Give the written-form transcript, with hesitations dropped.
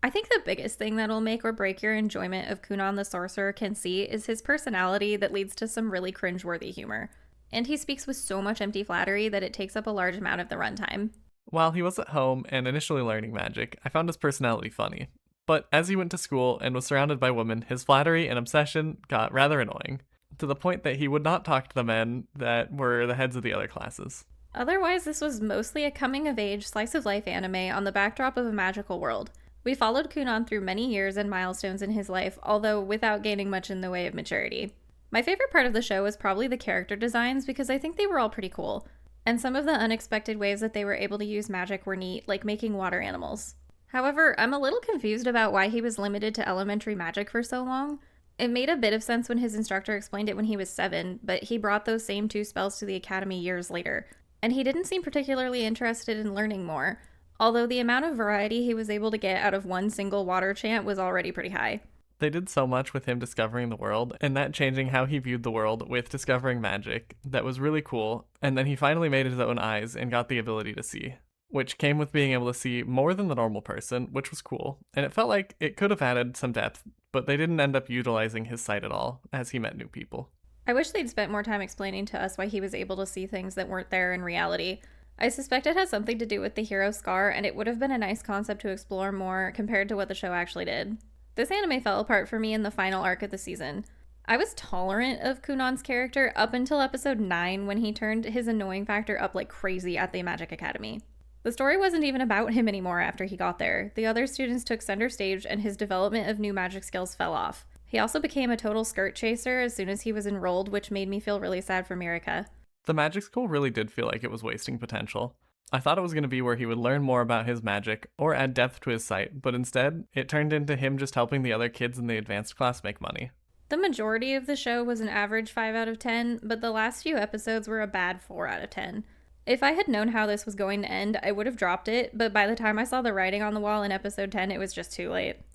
I think the biggest thing that'll make or break your enjoyment of Kunon the Sorcerer can see is his personality that leads to some really cringeworthy humor. And he speaks with so much empty flattery that it takes up a large amount of the runtime. While he was at home and initially learning magic, I found his personality funny. But as he went to school and was surrounded by women, his flattery and obsession got rather annoying, to the point that he would not talk to the men that were the heads of the other classes. Otherwise, this was mostly a coming of age, slice of life anime on the backdrop of a magical world. We followed Kunon through many years and milestones in his life, although without gaining much in the way of maturity. My favorite part of the show was probably the character designs because I think they were all pretty cool. And some of the unexpected ways that they were able to use magic were neat, like making water animals. However, I'm a little confused about why he was limited to elementary magic for so long. It made a bit of sense when his instructor explained it when he was 7, but he brought those same 2 spells to the academy years later, and he didn't seem particularly interested in learning more, although the amount of variety he was able to get out of one single water chant was already pretty high. They did so much with him discovering the world, and that changing how he viewed the world with discovering magic, that was really cool, and then he finally made his own eyes and got the ability to see, which came with being able to see more than the normal person, which was cool, and it felt like it could have added some depth, but they didn't end up utilizing his sight at all, as he met new people. I wish they'd spent more time explaining to us why he was able to see things that weren't there in reality. I suspect it has something to do with the hero scar, and it would have been a nice concept to explore more compared to what the show actually did. This anime fell apart for me in the final arc of the season. I was tolerant of Kunon's character up until episode 9 when he turned his annoying factor up like crazy at the Magic Academy. The story wasn't even about him anymore after he got there. The other students took center stage and his development of new magic skills fell off. He also became a total skirt chaser as soon as he was enrolled, which made me feel really sad for Mirika. The magic school really did feel like it was wasting potential. I thought it was going to be where he would learn more about his magic or add depth to his sight, but instead, it turned into him just helping the other kids in the advanced class make money. The majority of the show was an average 5 out of 10, but the last few episodes were a bad 4 out of 10. If I had known how this was going to end, I would have dropped it, but by the time I saw the writing on the wall in episode 10, it was just too late.